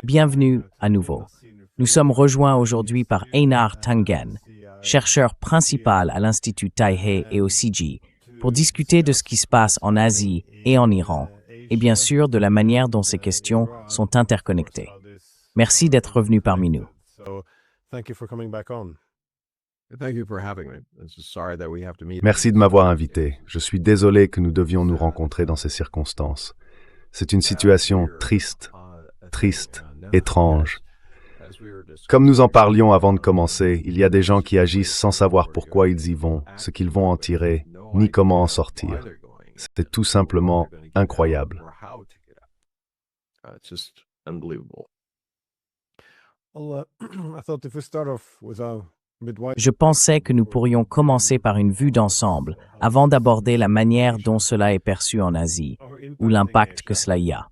Bienvenue à nouveau. Nous sommes rejoints aujourd'hui par Einar Tangen, chercheur principal à l'Institut Taihei et au CIGI, pour discuter de ce qui se passe en Asie et en Iran, et bien sûr de la manière dont ces questions sont interconnectées. Merci d'être revenu parmi nous. Merci de m'avoir invité. Je suis désolé que nous devions nous rencontrer dans ces circonstances. C'est une situation triste, étrange. Comme nous en parlions avant de commencer, il y a des gens qui agissent sans savoir pourquoi ils y vont, ce qu'ils vont en tirer, ni comment en sortir. C'est tout simplement incroyable. Je pensais que nous pourrions commencer par une vue d'ensemble avant d'aborder la manière dont cela est perçu en Asie, ou l'impact que cela y a.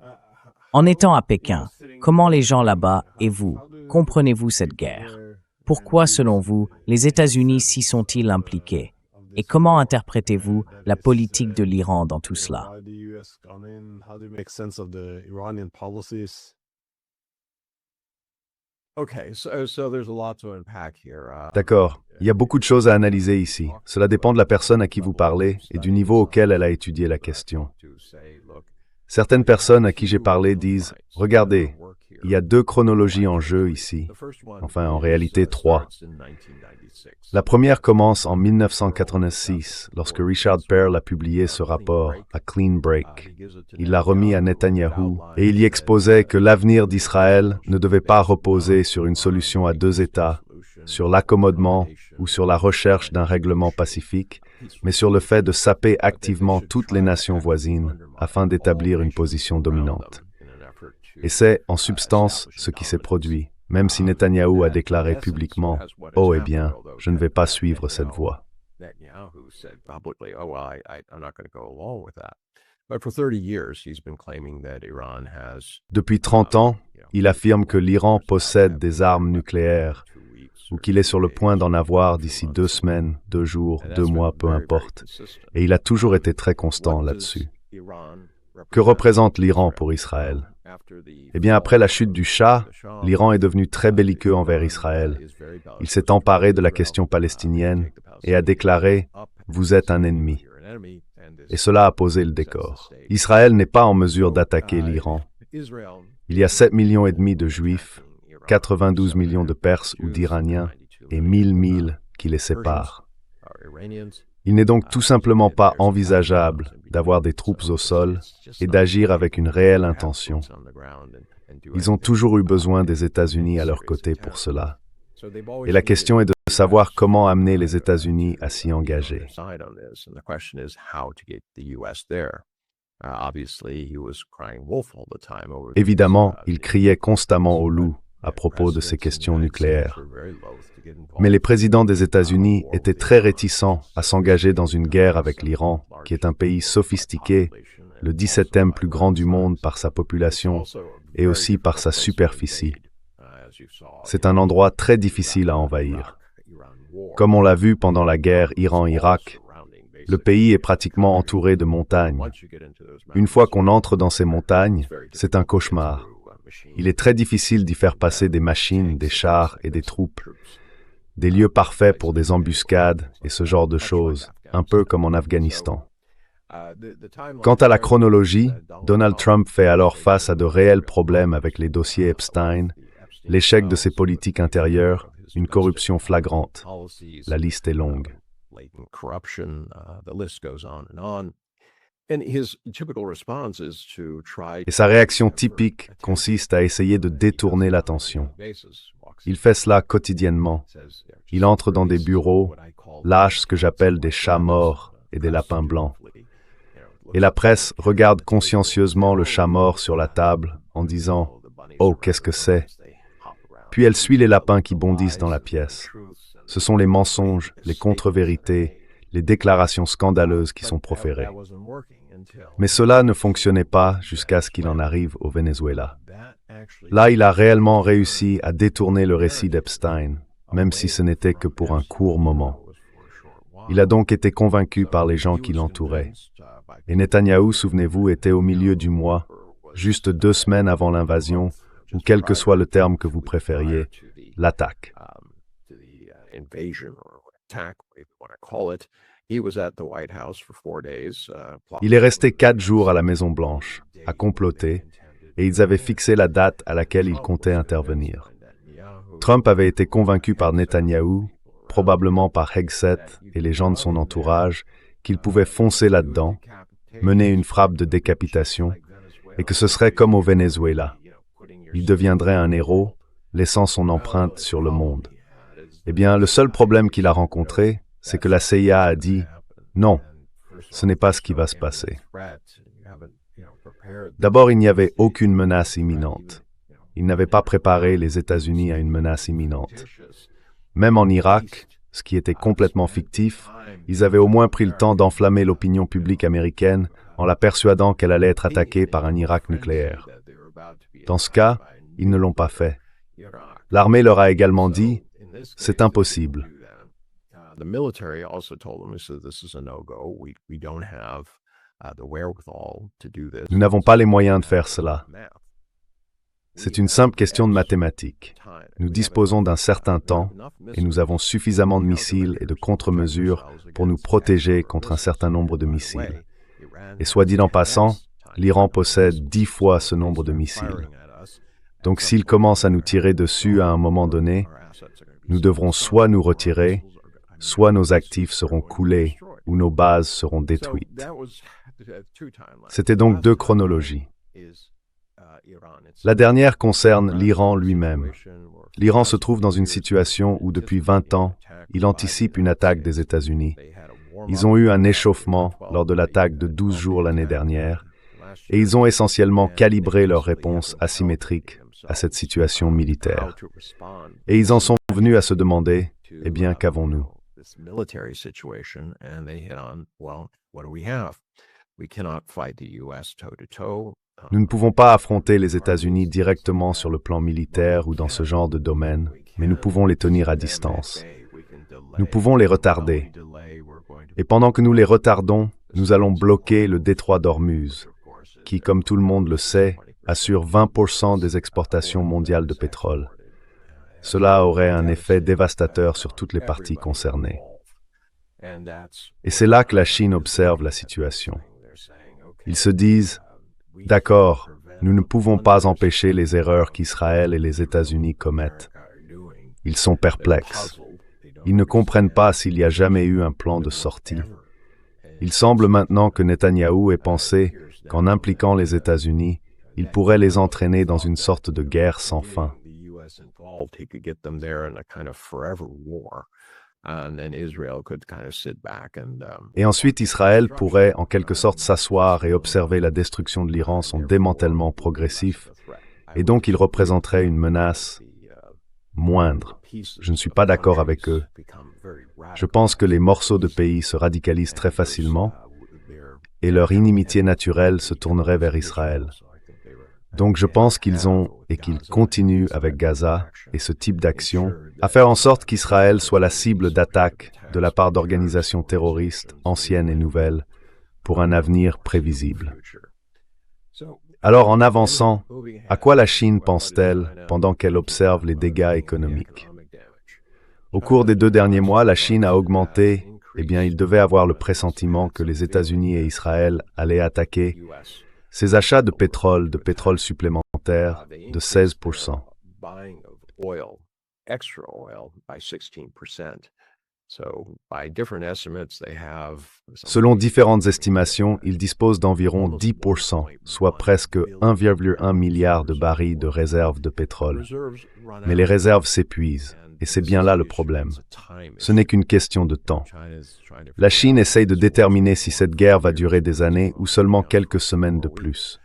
En étant à Pékin, comment les gens là-bas et vous, comprenez-vous cette guerre? Pourquoi, selon vous, les États-Unis s'y sont-ils impliqués? Et comment interprétez-vous la politique de l'Iran dans tout cela? D'accord, il y a beaucoup de choses à analyser ici. Cela dépend de la personne à qui vous parlez et du niveau auquel elle a étudié la question. Certaines personnes à qui j'ai parlé disent « Regardez, il y a 2 chronologies en jeu ici. Enfin, en réalité 3. La première commence en 1986, lorsque Richard Perle a publié ce rapport, A Clean Break. Il l'a remis à Netanyahou et il y exposait que l'avenir d'Israël ne devait pas reposer sur une solution à 2 États, sur l'accommodement ou sur la recherche d'un règlement pacifique, mais sur le fait de saper activement toutes les nations voisines afin d'établir une position dominante. Et c'est, en substance, ce qui s'est produit, même si Netanyahou a déclaré publiquement « Oh, eh bien, je ne vais pas suivre cette voie ». Depuis 30 ans, il affirme que l'Iran possède des armes nucléaires ou qu'il est sur le point d'en avoir d'ici 2 semaines, 2 jours, 2 mois, peu importe. Et il a toujours été très constant là-dessus. Que représente l'Iran pour Israël? Eh bien, après la chute du Shah, l'Iran est devenu très belliqueux envers Israël. Il s'est emparé de la question palestinienne et a déclaré « Vous êtes un ennemi ». Et cela a posé le décor. Israël n'est pas en mesure d'attaquer l'Iran. Il y a 7,5 millions de Juifs, 92 millions de Perses ou d'Iraniens et 1000 milles qui les séparent. Il n'est donc tout simplement pas envisageable d'avoir des troupes au sol et d'agir avec une réelle intention. Ils ont toujours eu besoin des États-Unis à leur côté pour cela. Et la question est de savoir comment amener les États-Unis à s'y engager. Évidemment, il criait constamment au loup à propos de ces questions nucléaires. Mais les présidents des États-Unis étaient très réticents à s'engager dans une guerre avec l'Iran, qui est un pays sophistiqué, le 17e plus grand du monde par sa population et aussi par sa superficie. C'est un endroit très difficile à envahir. Comme on l'a vu pendant la guerre Iran-Irak, le pays est pratiquement entouré de montagnes. Une fois qu'on entre dans ces montagnes, c'est un cauchemar. Il est très difficile d'y faire passer des machines, des chars et des troupes. Des lieux parfaits pour des embuscades et ce genre de choses, un peu comme en Afghanistan. Quant à la chronologie, Donald Trump fait alors face à de réels problèmes avec les dossiers Epstein, l'échec de ses politiques intérieures, une corruption flagrante. La liste est longue. Et sa réaction typique consiste à essayer de détourner l'attention. Il fait cela quotidiennement. Il entre dans des bureaux, lâche ce que j'appelle des chats morts et des lapins blancs. Et la presse regarde consciencieusement le chat mort sur la table en disant « Oh, qu'est-ce que c'est ?» Puis elle suit les lapins qui bondissent dans la pièce. Ce sont les mensonges, les contre-vérités, les déclarations scandaleuses qui sont proférées. Mais cela ne fonctionnait pas jusqu'à ce qu'il en arrive au Venezuela. Là, il a réellement réussi à détourner le récit d'Epstein, même si ce n'était que pour un court moment. Il a donc été convaincu par les gens qui l'entouraient. Et Netanyahou, souvenez-vous, était au milieu du mois, juste 2 semaines avant l'invasion, ou quel que soit le terme que vous préfériez, l'attaque. Il est resté 4 jours à la Maison-Blanche, à comploter, et ils avaient fixé la date à laquelle ils comptaient intervenir. Trump avait été convaincu par Netanyahou, probablement par Hegseth et les gens de son entourage, qu'il pouvait foncer là-dedans, mener une frappe de décapitation, et que ce serait comme au Venezuela. Il deviendrait un héros, laissant son empreinte sur le monde. Eh bien, le seul problème qu'il a rencontré, c'est que la CIA a dit « Non, ce n'est pas ce qui va se passer ». D'abord, il n'y avait aucune menace imminente. Il n'avait pas préparé les États-Unis à une menace imminente. Même en Irak, ce qui était complètement fictif, ils avaient au moins pris le temps d'enflammer l'opinion publique américaine en la persuadant qu'elle allait être attaquée par un Irak nucléaire. Dans ce cas, ils ne l'ont pas fait. L'armée leur a également dit « C'est impossible ». Nous n'avons pas les moyens de faire cela. C'est une simple question de mathématiques. Nous disposons d'un certain temps et nous avons suffisamment de missiles et de contre-mesures pour nous protéger contre un certain nombre de missiles. Et soit dit en passant, l'Iran possède 10 fois ce nombre de missiles. Donc s'il commence à nous tirer dessus à un moment donné, nous devrons soit nous retirer, soit nos actifs seront coulés ou nos bases seront détruites. C'était donc 2 chronologies. La dernière concerne l'Iran lui-même. L'Iran se trouve dans une situation où depuis 20 ans, il anticipe une attaque des États-Unis. Ils ont eu un échauffement lors de l'attaque de 12 jours l'année dernière, et ils ont essentiellement calibré leur réponse asymétrique à cette situation militaire. Et ils en sont venus à se demander, eh bien, qu'avons-nous? Nous ne pouvons pas affronter les États-Unis directement sur le plan militaire ou dans ce genre de domaine, mais nous pouvons les tenir à distance. Nous pouvons les retarder. Et pendant que nous les retardons, nous allons bloquer le détroit d'Ormuz, qui, comme tout le monde le sait, assure 20% des exportations mondiales de pétrole. Cela aurait un effet dévastateur sur toutes les parties concernées. Et c'est là que la Chine observe la situation. Ils se disent « D'accord, nous ne pouvons pas empêcher les erreurs qu'Israël et les États-Unis commettent. » Ils sont perplexes. Ils ne comprennent pas s'il y a jamais eu un plan de sortie. Il semble maintenant que Netanyahou ait pensé qu'en impliquant les États-Unis, il pourrait les entraîner dans une sorte de guerre sans fin. Et ensuite, Israël pourrait en quelque sorte s'asseoir et observer la destruction de l'Iran, son démantèlement progressif, et donc il représenterait une menace moindre. Je ne suis pas d'accord avec eux. Je pense que les morceaux de pays se radicalisent très facilement, et leur inimitié naturelle se tournerait vers Israël. Donc je pense qu'ils ont et qu'ils continuent avec Gaza et ce type d'action à faire en sorte qu'Israël soit la cible d'attaques de la part d'organisations terroristes anciennes et nouvelles pour un avenir prévisible. Alors en avançant, à quoi la Chine pense-t-elle pendant qu'elle observe les dégâts économiques? Au cours des 2 derniers mois, la Chine a augmenté, eh bien il devait avoir le pressentiment que les États-Unis et Israël allaient attaquer ses achats de pétrole supplémentaire de 16%. Selon différentes estimations, ils disposent d'environ 10%, soit presque 1,1 milliard de barils de réserves de pétrole. Mais les réserves s'épuisent, et c'est bien là le problème. Ce n'est qu'une question de temps. La Chine essaye de déterminer si cette guerre va durer des années ou seulement quelques semaines de plus.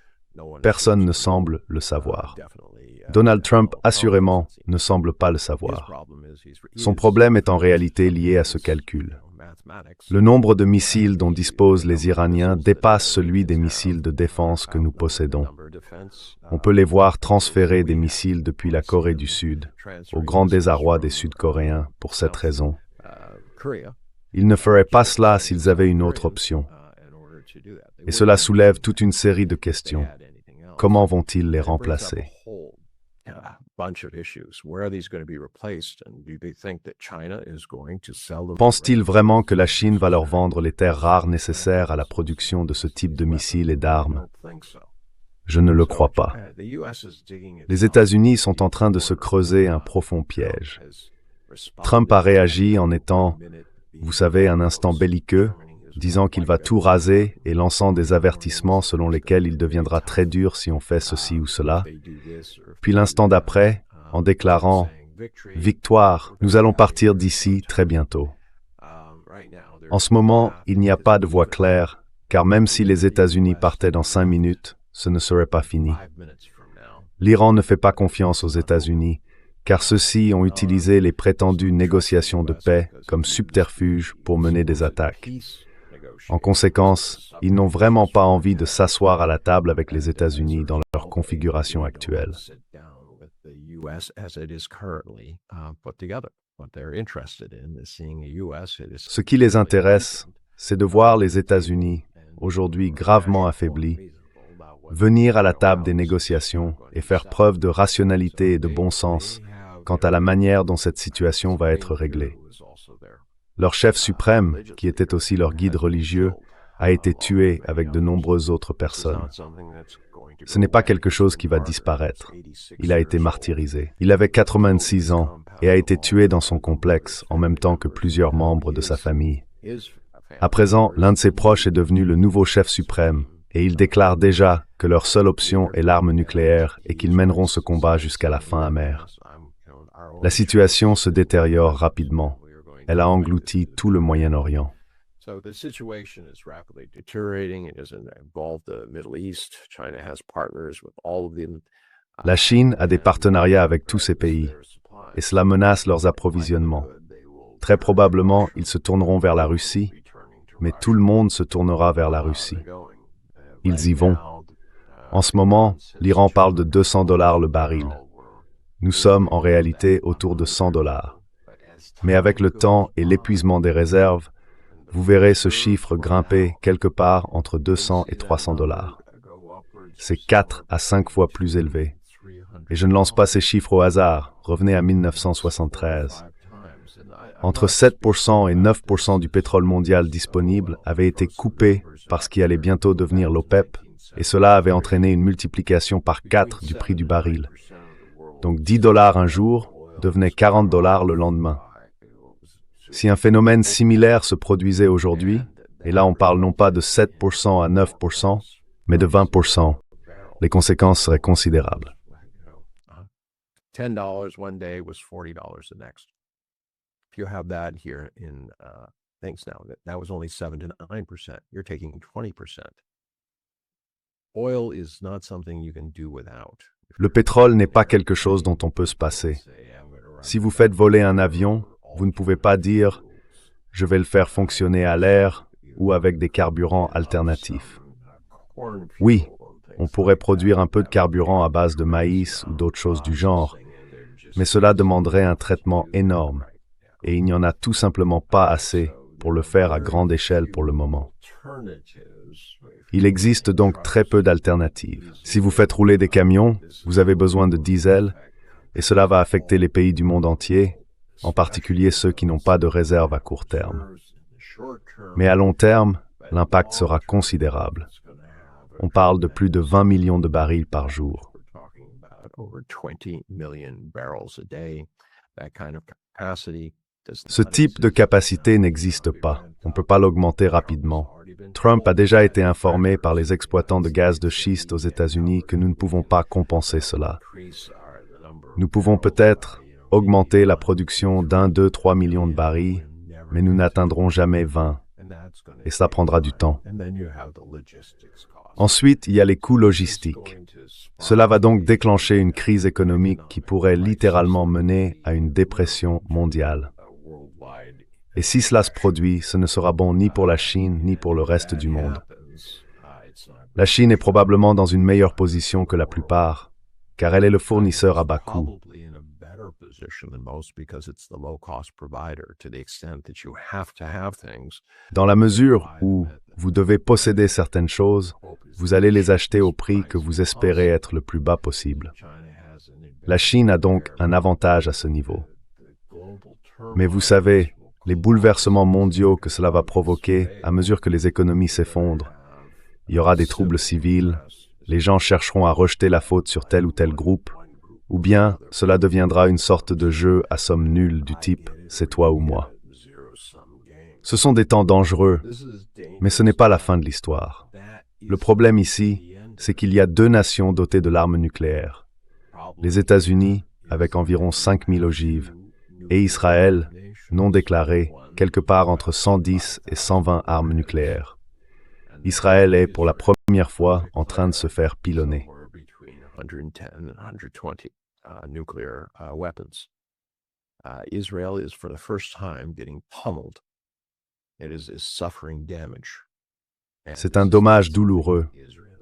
Personne ne semble le savoir. Donald Trump, assurément, ne semble pas le savoir. Son problème est en réalité lié à ce calcul. Le nombre de missiles dont disposent les Iraniens dépasse celui des missiles de défense que nous possédons. On peut les voir transférer des missiles depuis la Corée du Sud, au grand désarroi des Sud-Coréens pour cette raison. Ils ne feraient pas cela s'ils avaient une autre option. Et cela soulève toute une série de questions. comment vont-ils les remplacer? Pense-t-il vraiment que la Chine va leur vendre les terres rares nécessaires à la production de ce type de missiles et d'armes? Je ne le crois pas. Les États-Unis sont en train de se creuser un profond piège. Trump a réagi en étant, vous savez, un instant belliqueux, disant qu'il va tout raser et lançant des avertissements selon lesquels il deviendra très dur si on fait ceci ou cela. Puis l'instant d'après, en déclarant « Victoire, nous allons partir d'ici très bientôt ». En ce moment, il n'y a pas de voie claire, car même si les États-Unis partaient dans 5 minutes, ce ne serait pas fini. L'Iran ne fait pas confiance aux États-Unis, car ceux-ci ont utilisé les prétendues négociations de paix comme subterfuge pour mener des attaques. En conséquence, ils n'ont vraiment pas envie de s'asseoir à la table avec les États-Unis dans leur configuration actuelle. Ce qui les intéresse, c'est de voir les États-Unis, aujourd'hui gravement affaiblis, venir à la table des négociations et faire preuve de rationalité et de bon sens quant à la manière dont cette situation va être réglée. Leur chef suprême, qui était aussi leur guide religieux, a été tué avec de nombreuses autres personnes. Ce n'est pas quelque chose qui va disparaître. Il a été martyrisé. Il avait 86 ans et a été tué dans son complexe en même temps que plusieurs membres de sa famille. À présent, l'un de ses proches est devenu le nouveau chef suprême et il déclare déjà que leur seule option est l'arme nucléaire et qu'ils mèneront ce combat jusqu'à la fin amère. La situation se détériore rapidement. Elle a englouti tout le Moyen-Orient. La Chine a des partenariats avec tous ces pays, et cela menace leurs approvisionnements. Très probablement, ils se tourneront vers la Russie, mais tout le monde se tournera vers la Russie. Ils y vont. En ce moment, l'Iran parle de $200 le baril. Nous sommes en réalité autour de $100. Mais avec le temps et l'épuisement des réserves, vous verrez ce chiffre grimper quelque part entre 200 et $300. C'est 4 à 5 fois plus élevé. Et je ne lance pas ces chiffres au hasard. Revenez à 1973. Entre 7% et 9% du pétrole mondial disponible avait été coupé par ce qui allait bientôt devenir l'OPEP, et cela avait entraîné une multiplication par 4 du prix du baril. Donc $10 un jour devenait $40 le lendemain. Si un phénomène similaire se produisait aujourd'hui, et là on parle non pas de 7% à 9%, mais de 20%, les conséquences seraient considérables. $10 one day was $40 the next. If you have that here in things now, that was only 7 to 9%. You're taking 20%. Oil is not something you can do without. Le pétrole n'est pas quelque chose dont on peut se passer. Si vous faites voler un avion, vous ne pouvez pas dire « je vais le faire fonctionner à l'air » ou avec des carburants alternatifs. Oui, on pourrait produire un peu de carburant à base de maïs ou d'autres choses du genre, mais cela demanderait un traitement énorme, et il n'y en a tout simplement pas assez pour le faire à grande échelle pour le moment. Il existe donc très peu d'alternatives. Si vous faites rouler des camions, vous avez besoin de diesel, et cela va affecter les pays du monde entier, en particulier ceux qui n'ont pas de réserve à court terme. Mais à long terme, l'impact sera considérable. On parle de plus de 20 millions de barils par jour. Ce type de capacité n'existe pas. On ne peut pas l'augmenter rapidement. Trump a déjà été informé par les exploitants de gaz de schiste aux États-Unis que nous ne pouvons pas compenser cela. Nous pouvons peut-être augmenter la production d'1, 2, 3 millions de barils, mais nous n'atteindrons jamais 20. Et ça prendra du temps. Ensuite, il y a les coûts logistiques. Cela va donc déclencher une crise économique qui pourrait littéralement mener à une dépression mondiale. Et si cela se produit, ce ne sera bon ni pour la Chine, ni pour le reste du monde. La Chine est probablement dans une meilleure position que la plupart, car elle est le fournisseur à bas coût. Dans la mesure où vous devez posséder certaines choses, vous allez les acheter au prix que vous espérez être le plus bas possible. La Chine a donc un avantage à ce niveau. Mais vous savez, les bouleversements mondiaux que cela va provoquer à mesure que les économies s'effondrent, il y aura des troubles civils, les gens chercheront à rejeter la faute sur tel ou tel groupe, ou bien cela deviendra une sorte de jeu à somme nulle du type « c'est toi ou moi ». Ce sont des temps dangereux, mais ce n'est pas la fin de l'histoire. Le problème ici, c'est qu'il y a deux nations dotées de l'arme nucléaire. Les États-Unis, avec environ 5000 ogives, et Israël, non déclaré, quelque part entre 110 et 120 armes nucléaires. Israël est, pour la première fois, en train de se faire pilonner. Israel is for the first time getting pummeled. It is suffering damage. C'est un dommage douloureux,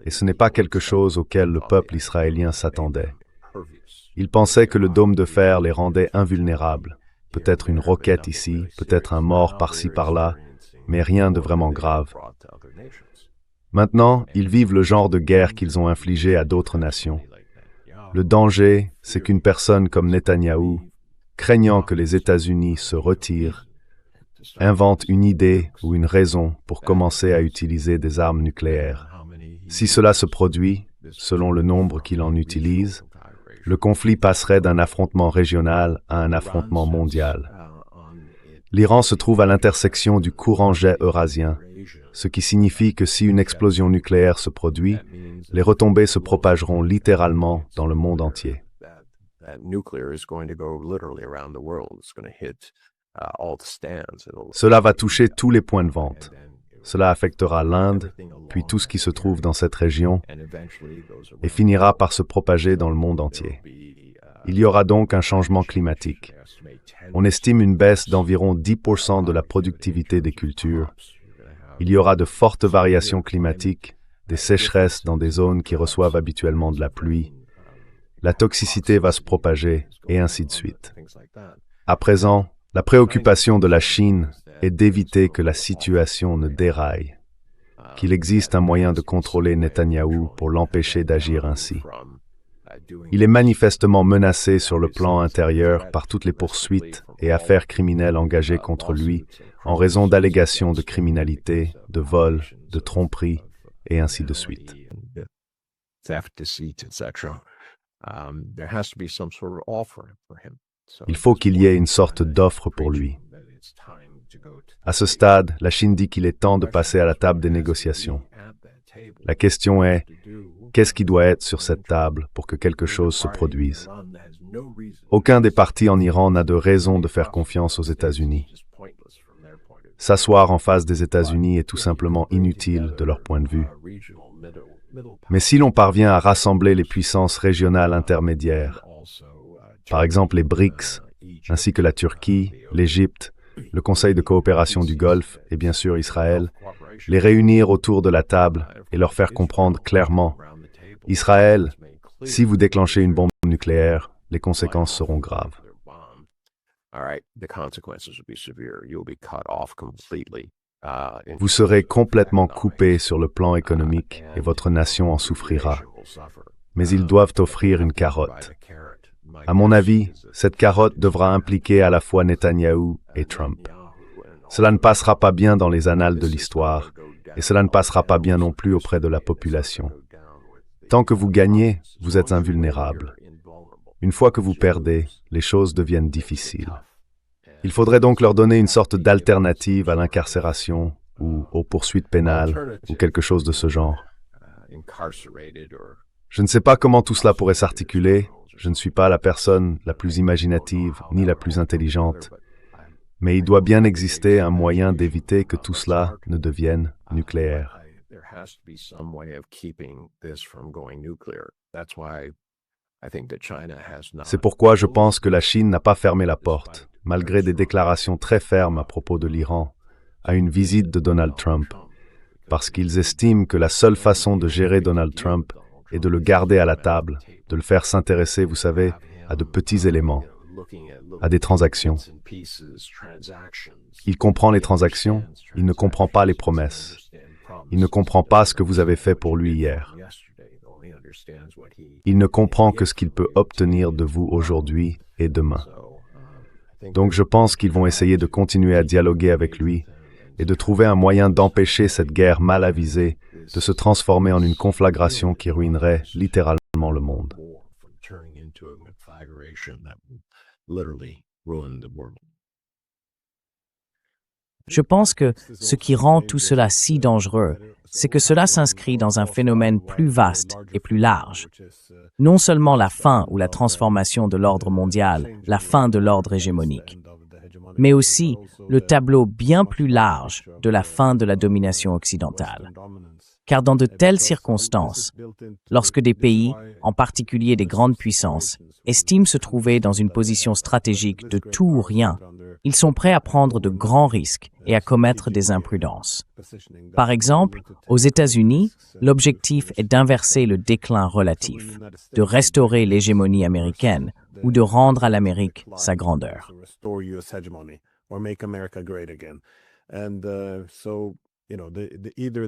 et ce n'est pas quelque chose auquel le peuple israélien s'attendait. Ils pensaient que le dôme de fer les rendait invulnérables. Peut-être une roquette ici, peut-être un mort par-ci par-là, mais rien de vraiment grave. Maintenant, ils vivent le genre de guerre qu'ils ont infligé à d'autres nations. Le danger, c'est qu'une personne comme Netanyahou, craignant que les États-Unis se retirent, invente une idée ou une raison pour commencer à utiliser des armes nucléaires. Si cela se produit, selon le nombre qu'il en utilise, le conflit passerait d'un affrontement régional à un affrontement mondial. L'Iran se trouve à l'intersection du courant jet eurasien, ce qui signifie que si une explosion nucléaire se produit, les retombées se propageront littéralement dans le monde entier. Cela va toucher tous les points de vente. Cela affectera l'Inde, puis tout ce qui se trouve dans cette région, et finira par se propager dans le monde entier. Il y aura donc un changement climatique. On estime une baisse d'environ 10% de la productivité des cultures. Il y aura de fortes variations climatiques, des sécheresses dans des zones qui reçoivent habituellement de la pluie. La toxicité va se propager, et ainsi de suite. À présent, la préoccupation de la Chine est d'éviter que la situation ne déraille, qu'il existe un moyen de contrôler Netanyahou pour l'empêcher d'agir ainsi. Il est manifestement menacé sur le plan intérieur par toutes les poursuites et affaires criminelles engagées contre lui en raison d'allégations de criminalité, de vol, de tromperie, et ainsi de suite. Il faut qu'il y ait une sorte d'offre pour lui. À ce stade, la Chine dit qu'il est temps de passer à la table des négociations. La question est, qu'est-ce qui doit être sur cette table pour que quelque chose se produise? Aucun des partis en Iran n'a de raison de faire confiance aux États-Unis. S'asseoir en face des États-Unis est tout simplement inutile de leur point de vue. Mais si l'on parvient à rassembler les puissances régionales intermédiaires, par exemple les BRICS, ainsi que la Turquie, l'Égypte, le Conseil de coopération du Golfe et bien sûr Israël, les réunir autour de la table et leur faire comprendre clairement, Israël, si vous déclenchez une bombe nucléaire, les conséquences seront graves. Vous serez complètement coupé sur le plan économique et votre nation en souffrira. Mais ils doivent offrir une carotte. À mon avis, cette carotte devra impliquer à la fois Netanyahou et Trump. Cela ne passera pas bien dans les annales de l'histoire, et cela ne passera pas bien non plus auprès de la population. Tant que vous gagnez, vous êtes invulnérable. Une fois que vous perdez, les choses deviennent difficiles. Il faudrait donc leur donner une sorte d'alternative à l'incarcération ou aux poursuites pénales ou quelque chose de ce genre. Je ne sais pas comment tout cela pourrait s'articuler. Je ne suis pas la personne la plus imaginative ni la plus intelligente. Mais il doit bien exister un moyen d'éviter que tout cela ne devienne nucléaire. C'est pourquoi je pense que la Chine n'a pas fermé la porte, malgré des déclarations très fermes à propos de l'Iran, à une visite de Donald Trump, parce qu'ils estiment que la seule façon de gérer Donald Trump est de le garder à la table, de le faire s'intéresser, vous savez, à de petits éléments, à des transactions. Il comprend les transactions, il ne comprend pas les promesses. Il ne comprend pas ce que vous avez fait pour lui hier. Il ne comprend que ce qu'il peut obtenir de vous aujourd'hui et demain. Donc je pense qu'ils vont essayer de continuer à dialoguer avec lui et de trouver un moyen d'empêcher cette guerre mal avisée de se transformer en une conflagration qui ruinerait littéralement le monde. Je pense que ce qui rend tout cela si dangereux, c'est que cela s'inscrit dans un phénomène plus vaste et plus large. Non seulement la fin ou la transformation de l'ordre mondial, la fin de l'ordre hégémonique, mais aussi le tableau bien plus large de la fin de la domination occidentale. Car dans de telles circonstances, lorsque des pays, en particulier des grandes puissances, estiment se trouver dans une position stratégique de tout ou rien, ils sont prêts à prendre de grands risques et à commettre des imprudences. Par exemple, aux États-Unis, l'objectif est d'inverser le déclin relatif, de restaurer l'hégémonie américaine ou de rendre à l'Amérique sa grandeur.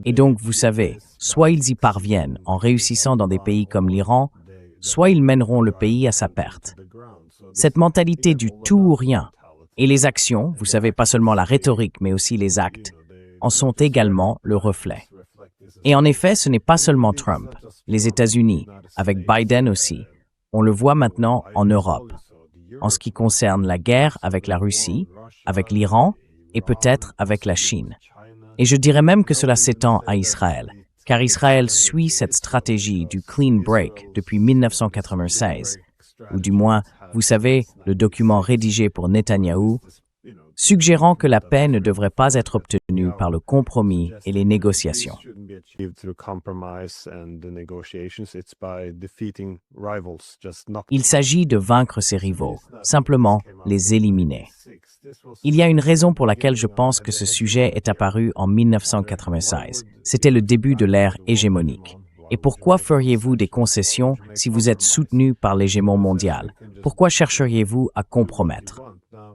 Et donc, vous savez, soit ils y parviennent en réussissant dans des pays comme l'Iran, soit ils mèneront le pays à sa perte. Cette mentalité du tout ou rien, et les actions, vous savez, pas seulement la rhétorique, mais aussi les actes, en sont également le reflet. Et en effet, ce n'est pas seulement Trump, les États-Unis, avec Biden aussi. On le voit maintenant en Europe, en ce qui concerne la guerre avec la Russie, avec l'Iran et peut-être avec la Chine. Et je dirais même que cela s'étend à Israël, car Israël suit cette stratégie du clean break depuis 1996, ou du moins, vous savez, le document rédigé pour Netanyahou, suggérant que la paix ne devrait pas être obtenue par le compromis et les négociations. Il s'agit de vaincre ses rivaux, simplement les éliminer. Il y a une raison pour laquelle je pense que ce sujet est apparu en 1996. C'était le début de l'ère hégémonique. Et pourquoi feriez-vous des concessions si vous êtes soutenu par l'hégémon mondial? Pourquoi chercheriez-vous à compromettre?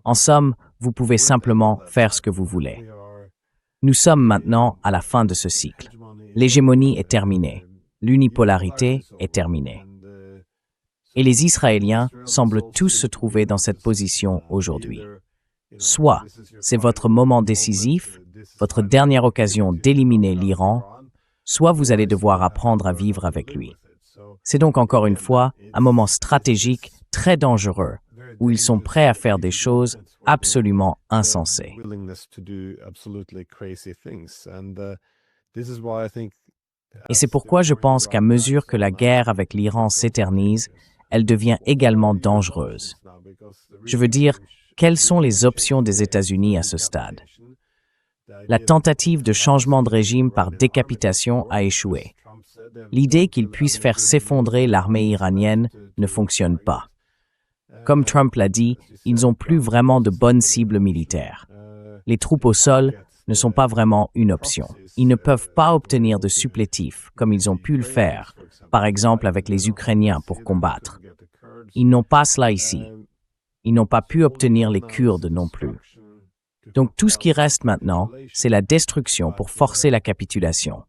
En somme, vous pouvez simplement faire ce que vous voulez. Nous sommes maintenant à la fin de ce cycle. L'hégémonie est terminée. L'unipolarité est terminée. Et les Israéliens semblent tous se trouver dans cette position aujourd'hui. Soit c'est votre moment décisif, votre dernière occasion d'éliminer l'Iran, soit vous allez devoir apprendre à vivre avec lui. C'est donc encore une fois un moment stratégique très dangereux, où ils sont prêts à faire des choses absolument insensées. Et c'est pourquoi je pense qu'à mesure que la guerre avec l'Iran s'éternise, elle devient également dangereuse. Je veux dire, quelles sont les options des États-Unis à ce stade? La tentative de changement de régime par décapitation a échoué. L'idée qu'ils puissent faire s'effondrer l'armée iranienne ne fonctionne pas. Comme Trump l'a dit, ils n'ont plus vraiment de bonnes cibles militaires. Les troupes au sol ne sont pas vraiment une option. Ils ne peuvent pas obtenir de supplétifs comme ils ont pu le faire, par exemple avec les Ukrainiens pour combattre. Ils n'ont pas cela ici. Ils n'ont pas pu obtenir les Kurdes non plus. Donc tout ce qui reste maintenant, c'est la destruction pour forcer la capitulation.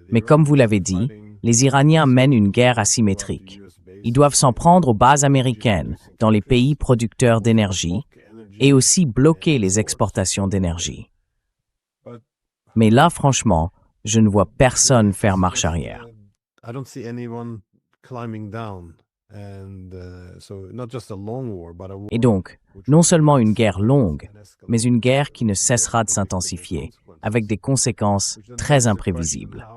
Mais comme vous l'avez dit, les Iraniens mènent une guerre asymétrique. Ils doivent s'en prendre aux bases américaines dans les pays producteurs d'énergie et aussi bloquer les exportations d'énergie. Mais là, franchement, je ne vois personne faire marche arrière. Et donc, non seulement une guerre longue, mais une guerre qui ne cessera de s'intensifier, avec des conséquences très imprévisibles.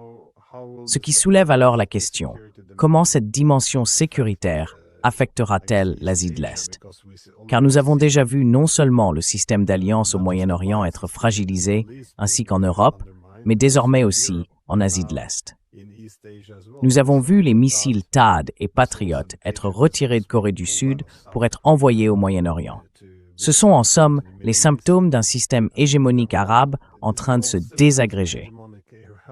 Ce qui soulève alors la question, comment cette dimension sécuritaire affectera-t-elle l'Asie de l'Est? Car nous avons déjà vu non seulement le système d'alliance au Moyen-Orient être fragilisé, ainsi qu'en Europe, mais désormais aussi en Asie de l'Est. Nous avons vu les missiles THAAD et Patriot être retirés de Corée du Sud pour être envoyés au Moyen-Orient. Ce sont en somme les symptômes d'un système hégémonique arabe en train de se désagréger.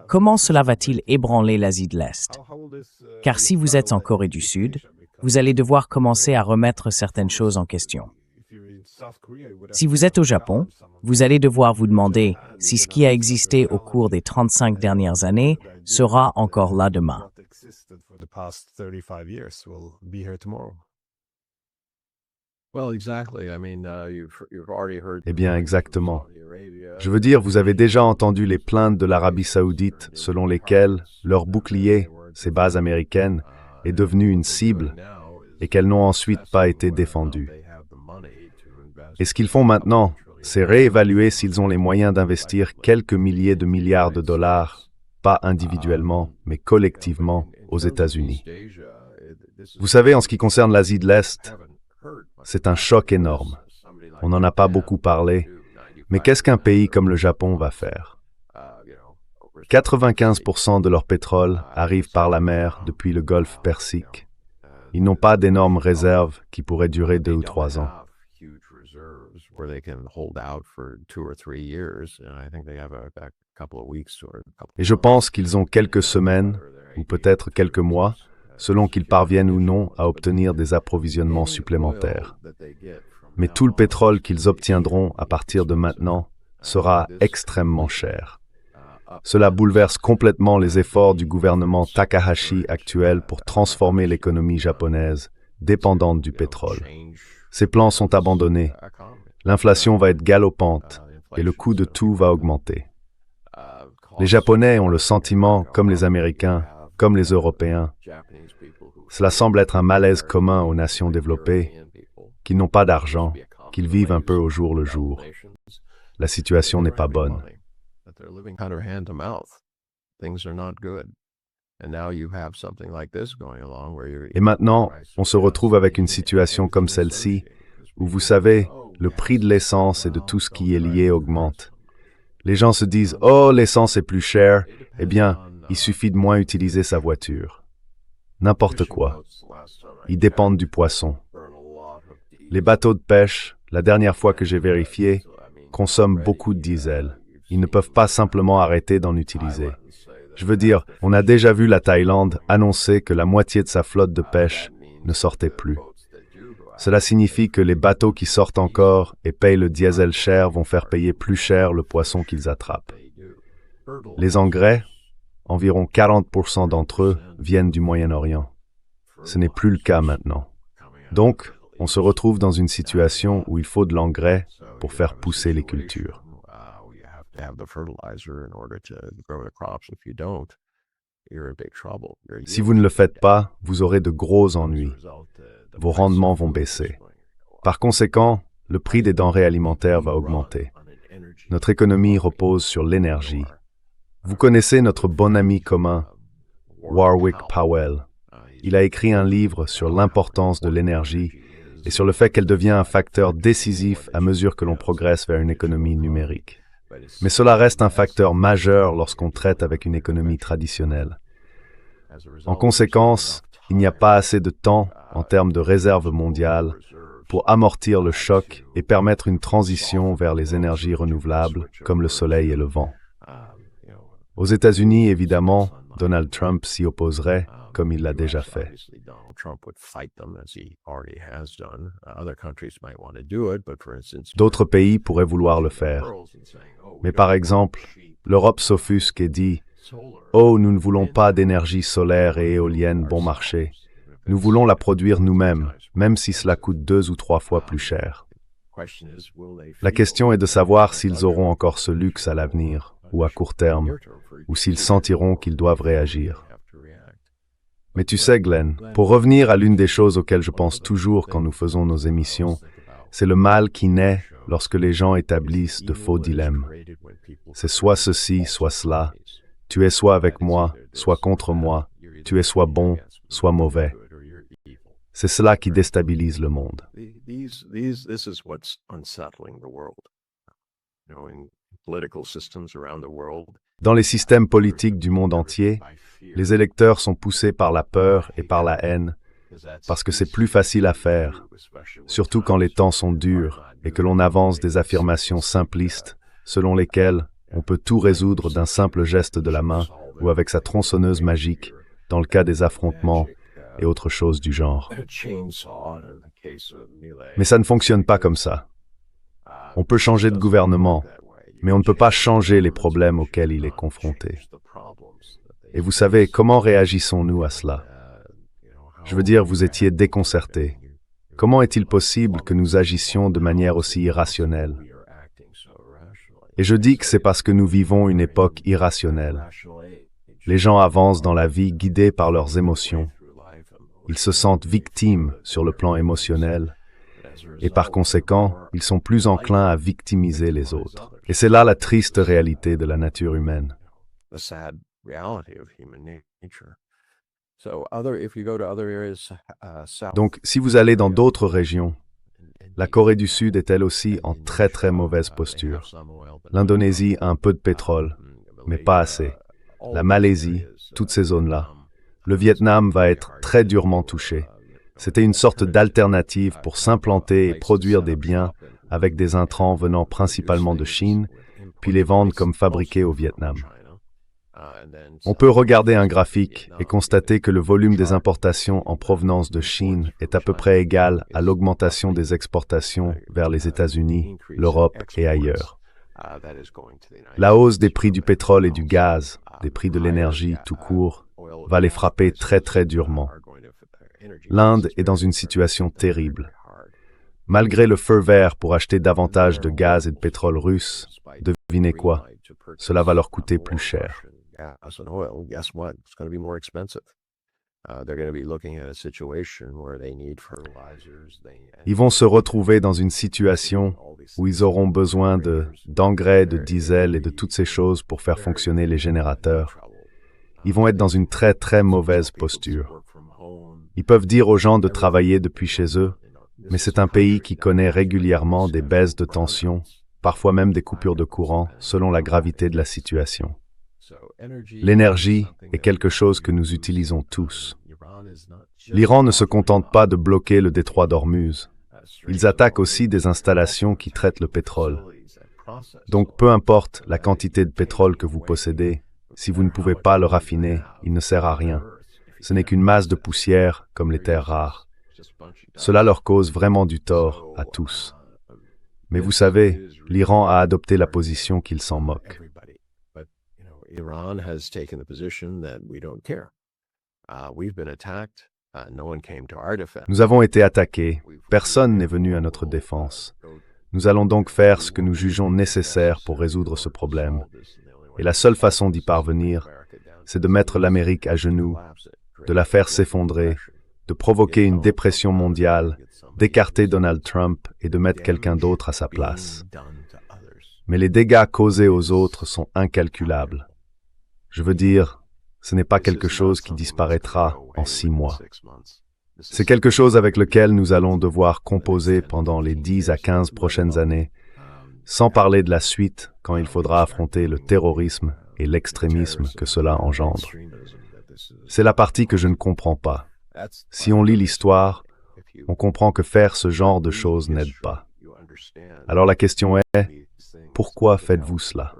Comment cela va-t-il ébranler l'Asie de l'Est? Car si vous êtes en Corée du Sud, vous allez devoir commencer à remettre certaines choses en question. Si vous êtes au Japon, vous allez devoir vous demander si ce qui a existé au cours des 35 dernières années sera encore là demain. Eh bien, exactement. Je veux dire, vous avez déjà entendu les plaintes de l'Arabie saoudite selon lesquelles leur bouclier, ces bases américaines, est devenu une cible et qu'elles n'ont ensuite pas été défendues. Et ce qu'ils font maintenant, c'est réévaluer s'ils ont les moyens d'investir quelques milliers de milliards de dollars, pas individuellement, mais collectivement, aux États-Unis. Vous savez, en ce qui concerne l'Asie de l'Est, c'est un choc énorme. On n'en a pas beaucoup parlé, mais qu'est-ce qu'un pays comme le Japon va faire? 95% de leur pétrole arrive par la mer depuis le golfe Persique. Ils n'ont pas d'énormes réserves qui pourraient durer 2 ou 3 ans. Et je pense qu'ils ont quelques semaines, ou peut-être quelques mois, selon qu'ils parviennent ou non à obtenir des approvisionnements supplémentaires. Mais tout le pétrole qu'ils obtiendront à partir de maintenant sera extrêmement cher. Cela bouleverse complètement les efforts du gouvernement Takahashi actuel pour transformer l'économie japonaise, dépendante du pétrole. Ces plans sont abandonnés. L'inflation va être galopante et le coût de tout va augmenter. Les Japonais ont le sentiment, comme les Américains, comme les Européens, cela semble être un malaise commun aux nations développées, qui n'ont pas d'argent, qu'ils vivent un peu au jour le jour. La situation n'est pas bonne. Et maintenant, on se retrouve avec une situation comme celle-ci, où vous savez, le prix de l'essence et de tout ce qui est lié augmente. Les gens se disent « Oh, l'essence est plus chère », eh bien, il suffit de moins utiliser sa voiture. N'importe quoi. Ils dépendent du poisson. Les bateaux de pêche, la dernière fois que j'ai vérifié, consomment beaucoup de diesel. Ils ne peuvent pas simplement arrêter d'en utiliser. Je veux dire, on a déjà vu la Thaïlande annoncer que la moitié de sa flotte de pêche ne sortait plus. Cela signifie que les bateaux qui sortent encore et payent le diesel cher vont faire payer plus cher le poisson qu'ils attrapent. Les engrais, environ 40% d'entre eux viennent du Moyen-Orient. Ce n'est plus le cas maintenant. Donc, on se retrouve dans une situation où il faut de l'engrais pour faire pousser les cultures. Si vous ne le faites pas, vous aurez de gros ennuis. Vos rendements vont baisser. Par conséquent, le prix des denrées alimentaires va augmenter. Notre économie repose sur l'énergie. Vous connaissez notre bon ami commun, Warwick Powell. Il a écrit un livre sur l'importance de l'énergie et sur le fait qu'elle devient un facteur décisif à mesure que l'on progresse vers une économie numérique. Mais cela reste un facteur majeur lorsqu'on traite avec une économie traditionnelle. En conséquence, il n'y a pas assez de temps en termes de réserve mondiale pour amortir le choc et permettre une transition vers les énergies renouvelables comme le soleil et le vent. Aux États-Unis, évidemment, Donald Trump s'y opposerait, comme il l'a déjà fait. D'autres pays pourraient vouloir le faire. Mais par exemple, l'Europe s'offusque et dit « Oh, nous ne voulons pas d'énergie solaire et éolienne bon marché. Nous voulons la produire nous-mêmes, même si cela coûte 2 ou 3 fois plus cher. » La question est de savoir s'ils auront encore ce luxe à l'avenir, ou à court terme, ou s'ils sentiront qu'ils doivent réagir. Mais tu sais, Glenn, pour revenir à l'une des choses auxquelles je pense toujours quand nous faisons nos émissions, c'est le mal qui naît lorsque les gens établissent de faux dilemmes. C'est soit ceci, soit cela. Tu es soit avec moi, soit contre moi. Tu es soit bon, soit mauvais. C'est cela qui déstabilise le monde. Dans les systèmes politiques du monde entier, les électeurs sont poussés par la peur et par la haine, parce que c'est plus facile à faire, surtout quand les temps sont durs et que l'on avance des affirmations simplistes selon lesquelles on peut tout résoudre d'un simple geste de la main ou avec sa tronçonneuse magique, dans le cas des affrontements, et autre chose du genre. Mais ça ne fonctionne pas comme ça. On peut changer de gouvernement, mais on ne peut pas changer les problèmes auxquels il est confronté. Et vous savez, comment réagissons-nous à cela? Je veux dire, vous étiez déconcerté. Comment est-il possible que nous agissions de manière aussi irrationnelle? Et je dis que c'est parce que nous vivons une époque irrationnelle. Les gens avancent dans la vie guidés par leurs émotions. Ils se sentent victimes sur le plan émotionnel et par conséquent, ils sont plus enclins à victimiser les autres. Et c'est là la triste réalité de la nature humaine. Donc, si vous allez dans d'autres régions, la Corée du Sud est elle aussi en très très mauvaise posture. L'Indonésie a un peu de pétrole, mais pas assez. La Malaisie, toutes ces zones-là. Le Vietnam va être très durement touché. C'était une sorte d'alternative pour s'implanter et produire des biens avec des intrants venant principalement de Chine, puis les vendre comme fabriqués au Vietnam. On peut regarder un graphique et constater que le volume des importations en provenance de Chine est à peu près égal à l'augmentation des exportations vers les États-Unis, l'Europe et ailleurs. La hausse des prix du pétrole et du gaz, des prix de l'énergie tout court, va les frapper très très durement. L'Inde est dans une situation terrible. Malgré le feu vert pour acheter davantage de gaz et de pétrole russe, devinez quoi? Cela va leur coûter plus cher. Ils vont se retrouver dans une situation où ils auront besoin d'engrais, de diesel et de toutes ces choses pour faire fonctionner les générateurs. Ils vont être dans une très très mauvaise posture. Ils peuvent dire aux gens de travailler depuis chez eux, mais c'est un pays qui connaît régulièrement des baisses de tension, parfois même des coupures de courant, selon la gravité de la situation. L'énergie est quelque chose que nous utilisons tous. L'Iran ne se contente pas de bloquer le détroit d'Ormuz. Ils attaquent aussi des installations qui traitent le pétrole. Donc peu importe la quantité de pétrole que vous possédez, si vous ne pouvez pas le raffiner, il ne sert à rien. Ce n'est qu'une masse de poussière comme les terres rares. Cela leur cause vraiment du tort à tous. Mais vous savez, l'Iran a adopté la position qu'il s'en moque. Nous avons été attaqués, personne n'est venu à notre défense. Nous allons donc faire ce que nous jugeons nécessaire pour résoudre ce problème. Et la seule façon d'y parvenir, c'est de mettre l'Amérique à genoux, de la faire s'effondrer, de provoquer une dépression mondiale, d'écarter Donald Trump et de mettre quelqu'un d'autre à sa place. Mais les dégâts causés aux autres sont incalculables. Je veux dire, ce n'est pas quelque chose qui disparaîtra en 6 mois. C'est quelque chose avec lequel nous allons devoir composer pendant les 10 à 15 prochaines années, sans parler de la suite quand il faudra affronter le terrorisme et l'extrémisme que cela engendre. C'est la partie que je ne comprends pas. Si on lit l'histoire, on comprend que faire ce genre de choses n'aide pas. Alors la question est, pourquoi faites-vous cela?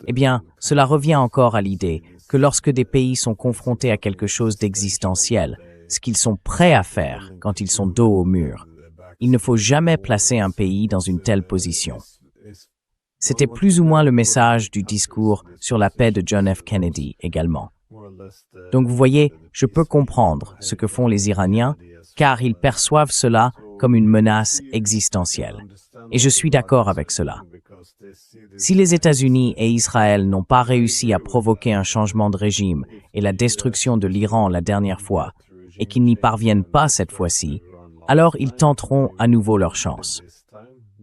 Eh bien, cela revient encore à l'idée que lorsque des pays sont confrontés à quelque chose d'existentiel, ce qu'ils sont prêts à faire quand ils sont dos au mur, il ne faut jamais placer un pays dans une telle position. C'était plus ou moins le message du discours sur la paix de John F. Kennedy également. Donc vous voyez, je peux comprendre ce que font les Iraniens, car ils perçoivent cela comme une menace existentielle. Et je suis d'accord avec cela. Si les États-Unis et Israël n'ont pas réussi à provoquer un changement de régime et la destruction de l'Iran la dernière fois, et qu'ils n'y parviennent pas cette fois-ci, alors ils tenteront à nouveau leur chance.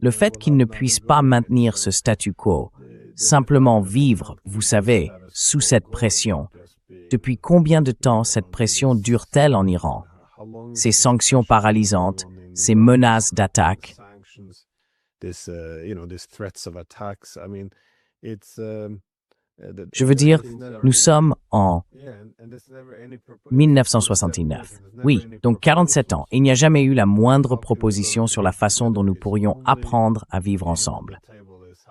Le fait qu'ils ne puissent pas maintenir ce statu quo, simplement vivre, vous savez, sous cette pression. Depuis combien de temps cette pression dure-t-elle en Iran? Ces sanctions paralysantes, ces menaces d'attaque. Je veux dire, nous sommes en 1969. Oui, donc 47 ans. Il n'y a jamais eu la moindre proposition sur la façon dont nous pourrions apprendre à vivre ensemble.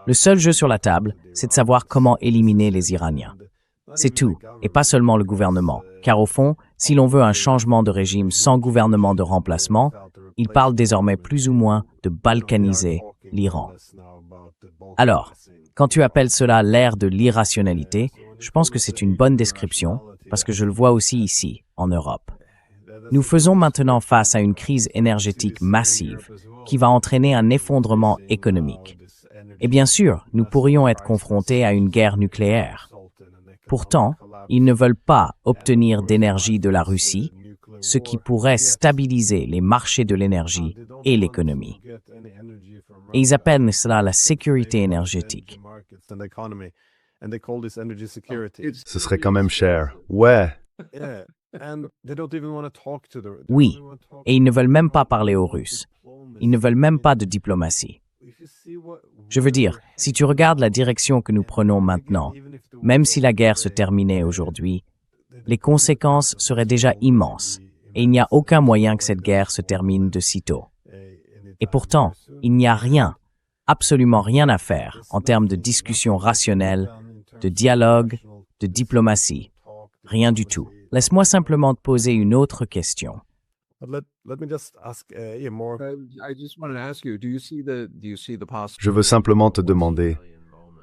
Le seul jeu sur la table, c'est de savoir comment éliminer les Iraniens. C'est tout, et pas seulement le gouvernement, car au fond, si l'on veut un changement de régime sans gouvernement de remplacement, il parle désormais plus ou moins de balkaniser l'Iran. Alors, quand tu appelles cela l'ère de l'irrationalité, je pense que c'est une bonne description, parce que je le vois aussi ici, en Europe. Nous faisons maintenant face à une crise énergétique massive qui va entraîner un effondrement économique. Et bien sûr, nous pourrions être confrontés à une guerre nucléaire. Pourtant, ils ne veulent pas obtenir d'énergie de la Russie, ce qui pourrait stabiliser les marchés de l'énergie et l'économie. Et ils appellent cela la sécurité énergétique. Ce serait quand même cher. Ouais, Oui, et ils ne veulent même pas parler aux Russes. Ils ne veulent même pas de diplomatie. Je veux dire, si tu regardes la direction que nous prenons maintenant, même si la guerre se terminait aujourd'hui, les conséquences seraient déjà immenses, et il n'y a aucun moyen que cette guerre se termine de sitôt. Et pourtant, il n'y a rien, absolument rien à faire en termes de discussion rationnelle, de dialogue, de diplomatie. Rien du tout. Laisse-moi simplement te poser une autre question. je veux simplement te demander,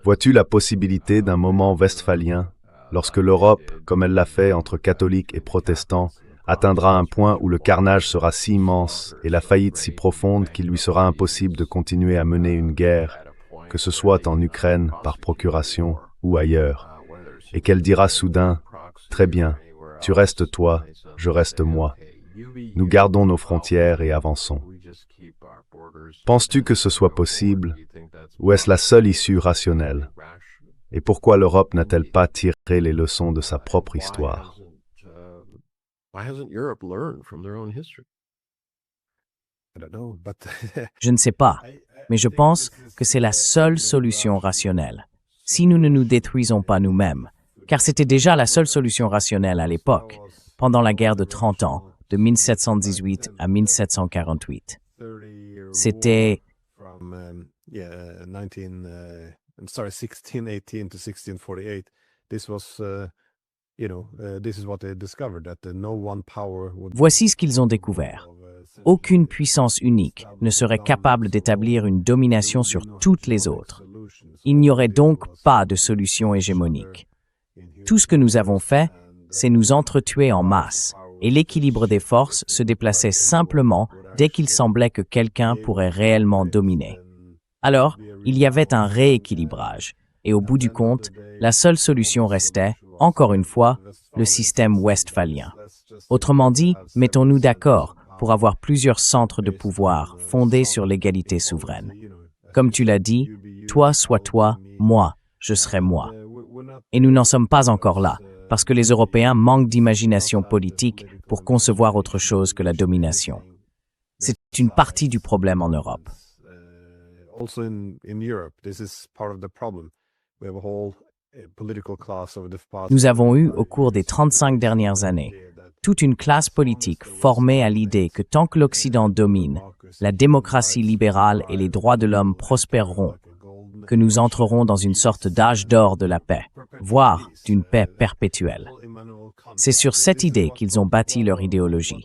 vois-tu la possibilité d'un moment westphalien, lorsque l'Europe, comme elle l'a fait entre catholiques et protestants, atteindra un point où le carnage sera si immense et la faillite si profonde qu'il lui sera impossible de continuer à mener une guerre, que ce soit en Ukraine, par procuration ou ailleurs, et qu'elle dira soudain, « Très bien, tu restes toi, je reste moi. Nous gardons nos frontières et avançons. » Penses-tu que ce soit possible, ou est-ce la seule issue rationnelle? Et pourquoi l'Europe n'a-t-elle pas tiré les leçons de sa propre histoire? Je ne sais pas, mais je pense que c'est la seule solution rationnelle. Si nous ne nous détruisons pas nous-mêmes, car c'était déjà la seule solution rationnelle à l'époque, pendant la guerre de 30 ans, de 1718 à 1748. C'était... Voici ce qu'ils ont découvert. Aucune puissance unique ne serait capable d'établir une domination sur toutes les autres. Il n'y aurait donc pas de solution hégémonique. Tout ce que nous avons fait, c'est nous entretuer en masse, et l'équilibre des forces se déplaçait simplement dès qu'il semblait que quelqu'un pourrait réellement dominer. Alors, il y avait un rééquilibrage, et au bout du compte, la seule solution restait, encore une fois, le système westphalien. Autrement dit, mettons-nous d'accord pour avoir plusieurs centres de pouvoir fondés sur l'égalité souveraine. Comme tu l'as dit, toi sois toi, moi, je serai moi. Et nous n'en sommes pas encore là, parce que les Européens manquent d'imagination politique pour concevoir autre chose que la domination. C'est une partie du problème en Europe. Nous avons eu, au cours des 35 dernières années, toute une classe politique formée à l'idée que tant que l'Occident domine, la démocratie libérale et les droits de l'homme prospéreront, que nous entrerons dans une sorte d'âge d'or de la paix, voire d'une paix perpétuelle. C'est sur cette idée qu'ils ont bâti leur idéologie.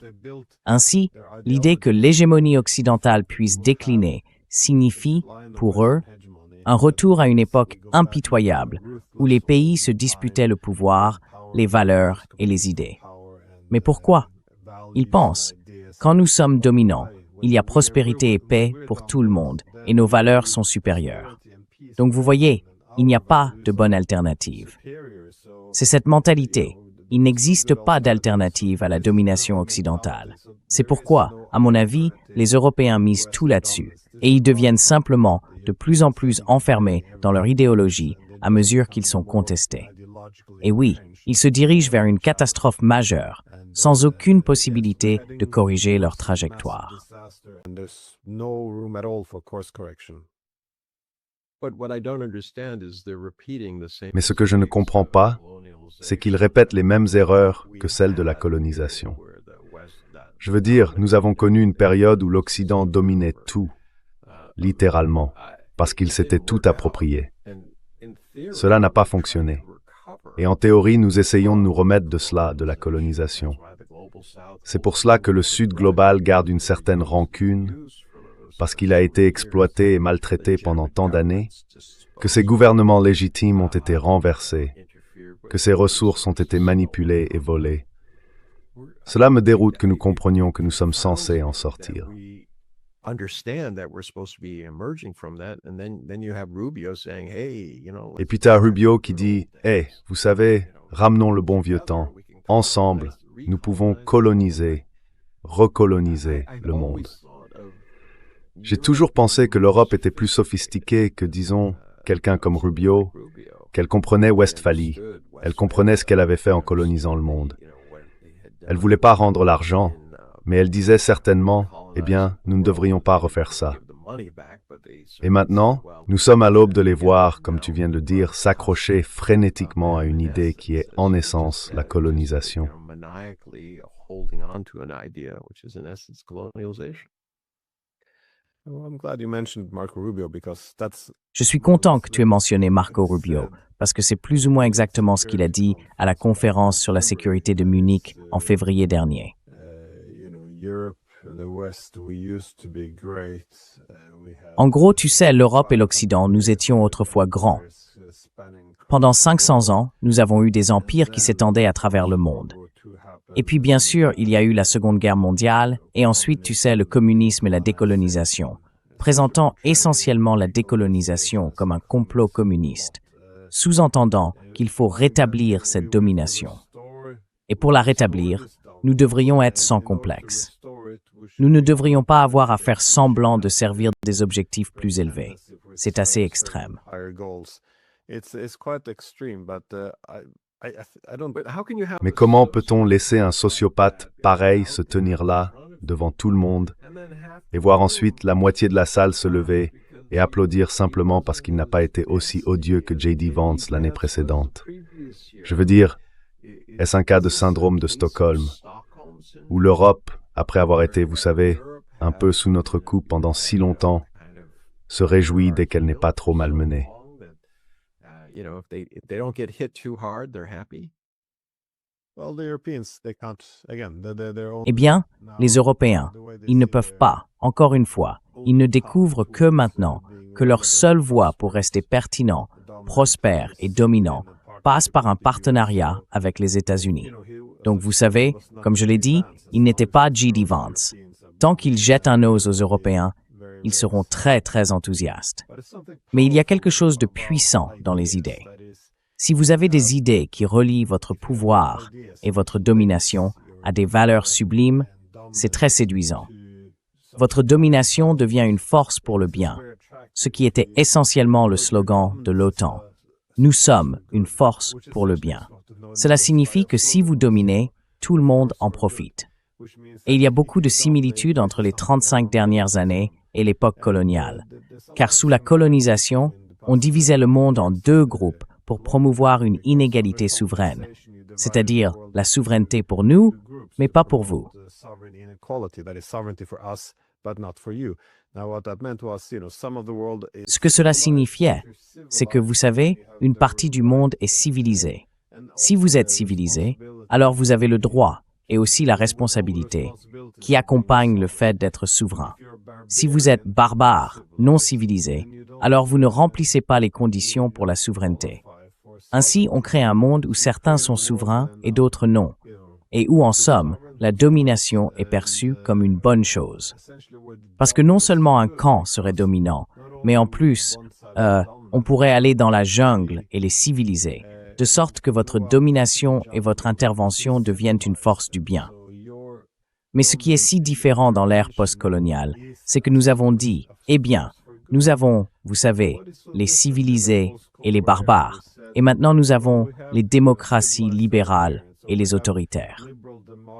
Ainsi, l'idée que l'hégémonie occidentale puisse décliner signifie, pour eux, un retour à une époque impitoyable où les pays se disputaient le pouvoir, les valeurs et les idées. Mais pourquoi? Ils pensent, quand nous sommes dominants, il y a prospérité et paix pour tout le monde, et nos valeurs sont supérieures. Donc vous voyez, il n'y a pas de bonne alternative. C'est cette mentalité. Il n'existe pas d'alternative à la domination occidentale. C'est pourquoi, à mon avis, les Européens misent tout là-dessus, et ils deviennent simplement de plus en plus enfermés dans leur idéologie à mesure qu'ils sont contestés. Et oui, ils se dirigent vers une catastrophe majeure, sans aucune possibilité de corriger leur trajectoire. Mais ce que je ne comprends pas, c'est qu'ils répètent les mêmes erreurs que celles de la colonisation. Je veux dire, nous avons connu une période où l'Occident dominait tout, littéralement, parce qu'ils s'étaient tout approprié. Cela n'a pas fonctionné. Et en théorie, nous essayons de nous remettre de cela, de la colonisation. C'est pour cela que le Sud global garde une certaine rancune, parce qu'il a été exploité et maltraité pendant tant d'années, que ses gouvernements légitimes ont été renversés, que ses ressources ont été manipulées et volées. Cela me déroute que nous comprenions que nous sommes censés en sortir. Et puis tu as Rubio qui dit « Hey, vous savez, ramenons le bon vieux temps. Ensemble, nous pouvons coloniser, recoloniser le monde. » J'ai toujours pensé que l'Europe était plus sophistiquée que, disons, quelqu'un comme Rubio, qu'elle comprenait Westphalie, elle comprenait ce qu'elle avait fait en colonisant le monde. Elle ne voulait pas rendre l'argent, mais elle disait certainement, eh bien, nous ne devrions pas refaire ça. Et maintenant, nous sommes à l'aube de les voir, comme tu viens de le dire, s'accrocher frénétiquement à une idée qui est en essence la colonisation. Je suis content que tu aies mentionné Marco Rubio, parce que c'est plus ou moins exactement ce qu'il a dit à la conférence sur la sécurité de Munich en février dernier. En gros, tu sais, l'Europe et l'Occident, nous étions autrefois grands. Pendant 500 ans, nous avons eu des empires qui s'étendaient à travers le monde. Et puis, bien sûr, il y a eu la Seconde Guerre mondiale, et ensuite, tu sais, le communisme et la décolonisation, présentant essentiellement la décolonisation comme un complot communiste, sous-entendant qu'il faut rétablir cette domination. Et pour la rétablir, nous devrions être sans complexe. Nous ne devrions pas avoir à faire semblant de servir des objectifs plus élevés. C'est assez extrême. Mais comment peut-on laisser un sociopathe pareil se tenir là, devant tout le monde, et voir ensuite la moitié de la salle se lever et applaudir simplement parce qu'il n'a pas été aussi odieux que J.D. Vance l'année précédente? Je veux dire, est-ce un cas de syndrome de Stockholm, où l'Europe, après avoir été, vous savez, un peu sous notre coupe pendant si longtemps, se réjouit dès qu'elle n'est pas trop malmenée? Eh bien, les Européens, ils ne peuvent pas, encore une fois, ils ne découvrent que maintenant que leur seule voie pour rester pertinent, prospère et dominant passe par un partenariat avec les États-Unis. Donc vous savez, comme je l'ai dit, il n'était pas J.D. Vance. Tant qu'ils jettent un nose aux Européens, ils seront très, très enthousiastes. Mais il y a quelque chose de puissant dans les idées. Si vous avez des idées qui relient votre pouvoir et votre domination à des valeurs sublimes, c'est très séduisant. Votre domination devient une force pour le bien, ce qui était essentiellement le slogan de l'OTAN. Nous sommes une force pour le bien. Cela signifie que si vous dominez, tout le monde en profite. Et il y a beaucoup de similitudes entre les 35 dernières années et l'époque coloniale, car sous la colonisation, on divisait le monde en deux groupes pour promouvoir une inégalité souveraine, c'est-à-dire la souveraineté pour nous, mais pas pour vous. Ce que cela signifiait, c'est que, vous savez, une partie du monde est civilisée. Si vous êtes civilisé, alors vous avez le droit et aussi la responsabilité qui accompagne le fait d'être souverain. Si vous êtes barbare, non civilisé, alors vous ne remplissez pas les conditions pour la souveraineté. Ainsi, on crée un monde où certains sont souverains et d'autres non, et où, en somme, la domination est perçue comme une bonne chose. Parce que non seulement un camp serait dominant, mais en plus, on pourrait aller dans la jungle et les civiliser, de sorte que votre domination et votre intervention deviennent une force du bien. Mais ce qui est si différent dans l'ère postcoloniale, c'est que nous avons dit, eh bien, nous avons, vous savez, les civilisés et les barbares, et maintenant nous avons les démocraties libérales et les autoritaires.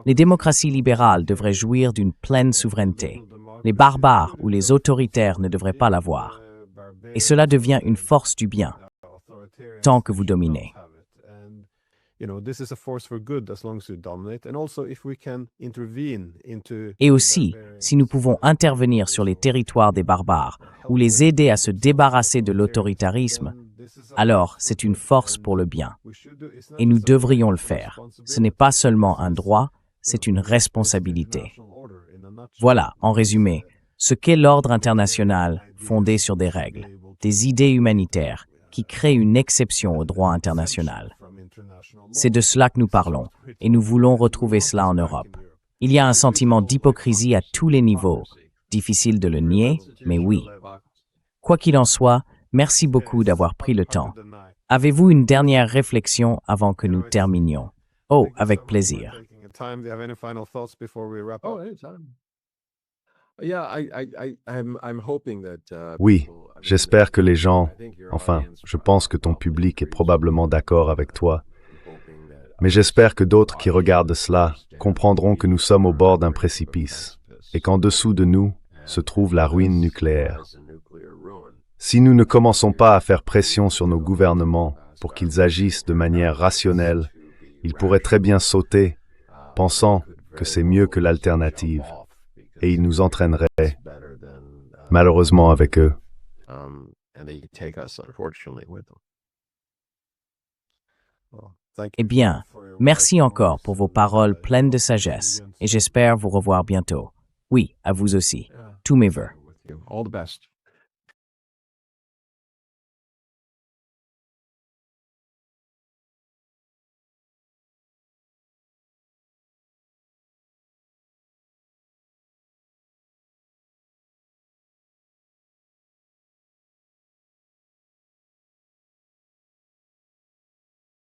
Les démocraties libérales devraient jouir d'une pleine souveraineté. Les barbares ou les autoritaires ne devraient pas l'avoir. Et cela devient une force du bien, tant que vous dominez. Et aussi, si nous pouvons intervenir sur les territoires des barbares ou les aider à se débarrasser de l'autoritarisme, alors c'est une force pour le bien. Et nous devrions le faire. Ce n'est pas seulement un droit, c'est une responsabilité. Voilà, en résumé, ce qu'est l'ordre international fondé sur des règles, des idées humanitaires qui créent une exception au droit international. C'est de cela que nous parlons, et nous voulons retrouver cela en Europe. Il y a un sentiment d'hypocrisie à tous les niveaux. Difficile de le nier, mais oui. Quoi qu'il en soit, merci beaucoup d'avoir pris le temps. Avez-vous une dernière réflexion avant que nous terminions? Oh, avec plaisir. Oui, j'espère que les gens, enfin, je pense que ton public est probablement d'accord avec toi, mais j'espère que d'autres qui regardent cela comprendront que nous sommes au bord d'un précipice et qu'en dessous de nous se trouve la ruine nucléaire. Si nous ne commençons pas à faire pression sur nos gouvernements pour qu'ils agissent de manière rationnelle, ils pourraient très bien sauter, pensant que c'est mieux que l'alternative, et ils nous entraîneraient, malheureusement avec eux. Eh bien, merci encore pour vos paroles pleines de sagesse, et j'espère vous revoir bientôt. Oui, à vous aussi. Tous mes vœux. All the best.